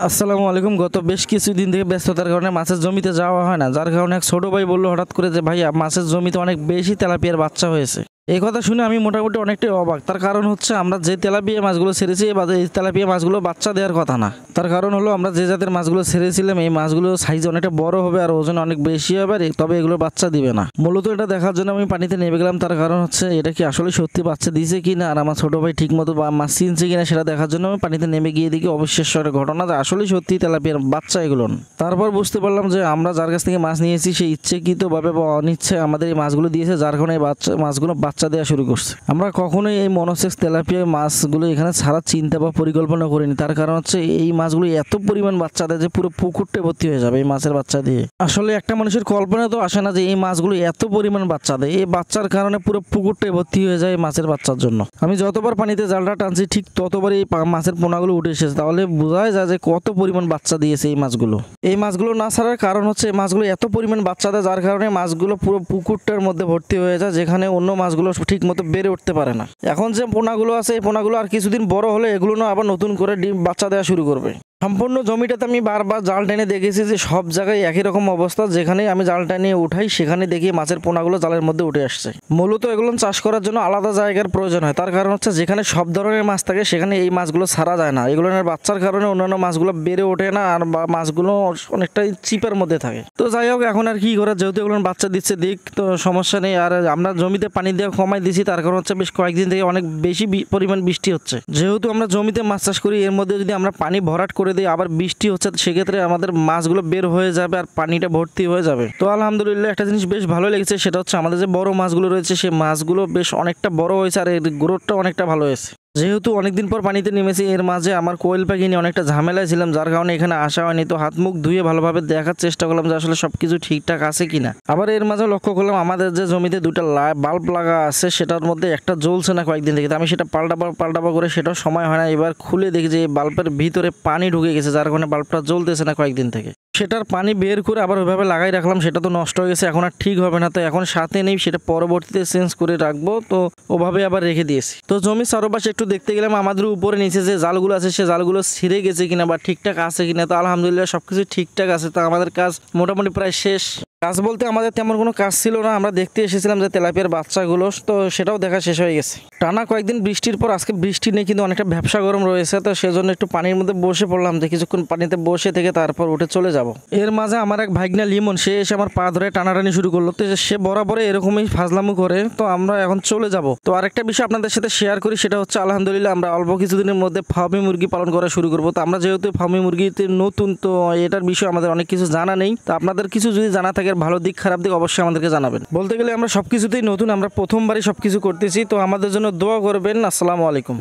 আসসালামু আলাইকুম। গত বেশ কিছুদিন থেকে ব্যস্ততার কারণে মাছের জমিতে যাওয়া হয় না, যার কারণে এক ছোট ভাই বললো হঠাৎ করে যে ভাইয়া মাছের জমিতে অনেক বেশি তেলাপিয়ার বাচ্চা হয়েছে। এই কথা শুনে আমি মোটামুটি অনেকটাই অবাক। তার কারণ হচ্ছে আমরা যে তেলাপিয়া মাছগুলো ছেড়েছি এই তেলাপিয়া মাছগুলো বাচ্চা দেওয়ার কথা না। তার কারণ হলো আমরা যে জাতের মাছগুলো ছেড়েছিলাম এই মাছগুলো সাইজ অনেকটা বড় হবে আর ওজন অনেক বেশি হবে, তবে এগুলো বাচ্চা দিবে না। মূলত এটা দেখার জন্য আমি পানিতে নেমে গেলাম। তার কারণ হচ্ছে এটা কি আসলে সত্যি বাচ্চা দিয়েছে কিনা আর আমার ছোট ভাই ঠিক মতো মাছ চিনছে কিনা সেটা দেখার জন্য আমি পানিতে নেমে গিয়ে দেখি অবিশ্বাস্য একটা ঘটনা যে আসলে সত্যি তেলাপিয়ার বাচ্চা এগুলো। তারপর বুঝতে পারলাম যে আমরা যার কাছ থেকে মাছ নিয়েছি সে ইচ্ছেকৃতভাবে বা অনিচ্ছে আমাদের এই মাছগুলো দিয়েছে, যার কারণে এই মাছগুলো বাচ্চা দেওয়া শুরু করছে। আমরা কখনোই এই মনোসেক্স তেলাপিয়া মাছগুলো এখানে ছাড়ার চিন্তা বা পরিকল্পনা করিনি। তার কারণ হচ্ছে এই মাছগুলো এত পরিমাণ বাচ্চা দেয় যে পুরো পুকুরটা ভর্তি হয়ে যাবে এই মাছের বাচ্চা দিয়ে। আসলে একটা মানুষের কল্পনা তো আসে না যে এই মাছগুলো এত পরিমাণ বাচ্চা দেয়। এই বাচ্চার কারণে পুরো পুকুরটাই ভর্তি হয়ে যায় মাছের বাচ্চার জন্য। আমি যতবার পানিতে জালটা টানছি ঠিক ততবার এই মাছের পোনাগুলো উঠে এসেছে। তাহলে বোঝাই যায় যে কত পরিমাণ বাচ্চা দিয়েছে এই মাছগুলো। এই মাছগুলো না ছাড়ার কারণ হচ্ছে এই মাছগুলো এত পরিমাণ বাচ্চা দেয় যার কারণে মাছগুলো পুরো পুকুরটার মধ্যে ভর্তি হয়ে যায়, যেখানে অন্য মাছগুলো ঠিক মতো বেড়ে উঠতে পারে না। এখন যে পোনাগুলো আছে এই পোনাগুলো আর কিছুদিন বড় হলে এগুলো আবার নতুন করে ডিম বাচ্চা দেওয়া শুরু করবে। সম্পূর্ণ জমিটাতে আমি বারবার জাল টেনে দেখেছি যে সব জায়গায় একই রকম অবস্থা, যেখানে আমি জাল টেনে উঠাই সেখানে দেখি মাছের পোনাগুলো জালের মধ্যে উঠে আসছে। মূলত এগুলো চাষ করার জন্য আলাদা জায়গার প্রয়োজন হয়। তার কারণ হচ্ছে যেখানে সব ধরনের মাছ থাকে সেখানে এই মাছগুলো ছাড়া যায় না। এগুলোর বাচ্চার কারণে অন্যান্য মাছগুলো বেড়ে ওঠে না আর মাছগুলো অনেকটাই চিপের মধ্যে থাকে। তো যাই হোক, এখন আর কি করা, যেহেতু এগুলো বাচ্চা দিচ্ছে দিক, তো সমস্যা নেই। আর আমরা জমিতে পানি দেওয়া কমাই দিছি, তার কারণ হচ্ছে বেশ কয়েকদিন থেকে অনেক বেশি পরিমাণ বৃষ্টি হচ্ছে। যেহেতু আমরা জমিতে মাছ চাষ করি, এর মধ্যে যদি আমরা পানি ভরাট করে দিই আবার বৃষ্টি হচ্ছে, সেক্ষেত্রে আমাদের মাছগুলো বের হয়ে যাবে আর পানিটা ভর্তি হয়ে যাবে। তো আলহামদুলিল্লাহ একটা জিনিস বেশ ভালো লেগেছে, সেটা হচ্ছে আমাদের যে বড় মাছগুলো রয়েছে সেই মাছগুলো বেশ অনেকটা বড় হয়েছে আর এর গ্রোথটা অনেকটা ভালো হয়েছে। যেহেতু অনেকদিন পর পানিতে নেমেছি, এর মাঝে আমার কোয়েল পাখি নিয়ে অনেকটা ঝামেলায় ছিলাম, যার কারণে এখানে আসা হয়নি। তো হাত মুখ ধুয়ে ভালোভাবে দেখার চেষ্টা করলাম যে আসলে সবকিছু ঠিকঠাক আছে কিনা। আবার এর মাঝে লক্ষ্য করলাম আমাদের যে জমিতে দুটা বাল্ব লাগা আছে সেটার মধ্যে একটা জ্বলছে না কয়েকদিন থেকে। আমি সেটা পাল্টাবা করে সেটাও সময় হয় না। এবার খুলে দেখি যে এই বাল্বের ভিতরে পানি ঢুকে গেছে, যার কারণে বাল্বটা জ্বলতেছে না কয়েকদিন থেকে। সেটার পানি বের করে আবার ওইভাবে লাগাই রাখলাম, সেটা তো নষ্ট হয়ে গেছে, এখন আর ঠিক হবে না। তো এখন সাথে নেই, সেটা পরবর্তীতে চেঞ্জ করে রাখবো। তো ওভাবে আবার রেখে দিয়েছি। তো জমির চারপাশে একটু দেখতে গেলাম আমাদের উপরে নিচে যে জালগুলো আছে সে জালগুলো ছিঁড়ে গেছে কিনা বা ঠিকঠাক আছে কিনা। তো আলহামদুলিল্লাহ সবকিছু ঠিকঠাক আছে। তো আমাদের কাজ মোটামুটি প্রায় শেষ। কাজ বলতে আমাদের তেমন কোনো কাজ ছিল না, আমরা দেখতে এসেছিলাম যে তেলাপিয়ার বাচ্চাগুলো, তো সেটাও দেখা শেষ হয়ে গেছে। টানা কয়েকদিন বৃষ্টির পর আজকে বৃষ্টি নেই, কিন্তু অনেকটা ব্যবসা গরম রয়েছে। তো সেজন্য একটু পানির মধ্যে বসে পড়লাম যে কিছুক্ষণ পানিতে বসে থেকে তারপর উঠে চলে যাব। এর মাঝে আমার এক ভাইগনা লিমন সে এসে আমার পা ধরে টানাটানি শুরু করলো। তো সে বরাবরে এরকমই ফাজলামু করে। তো আমরা এখন চলে যাব। তো আরেকটা বিষয় আপনাদের সাথে শেয়ার করি, সেটা হচ্ছে আলহামদুলিল্লাহ আমরা অল্প কিছুদিনের মধ্যে ফার্মি মুরগি পালন করা শুরু করবো। তো আমরা যেহেতু ফার্মি মুরগিতে নতুন, তো এটার বিষয়ে আমাদের অনেক কিছু জানা নেই। তো আপনাদের কিছু যদি জানা থাকে ভালো দিক খারাপ দিক অবশ্যই আমাদেরকে জানাবেন। বলতে গেলে আমরা সবকিছুতেই নতুন, আমরা প্রথমবারই সবকিছু করতেছি। তো আমাদের জন্য দোয়া করবেন। আসসালামু আলাইকুম।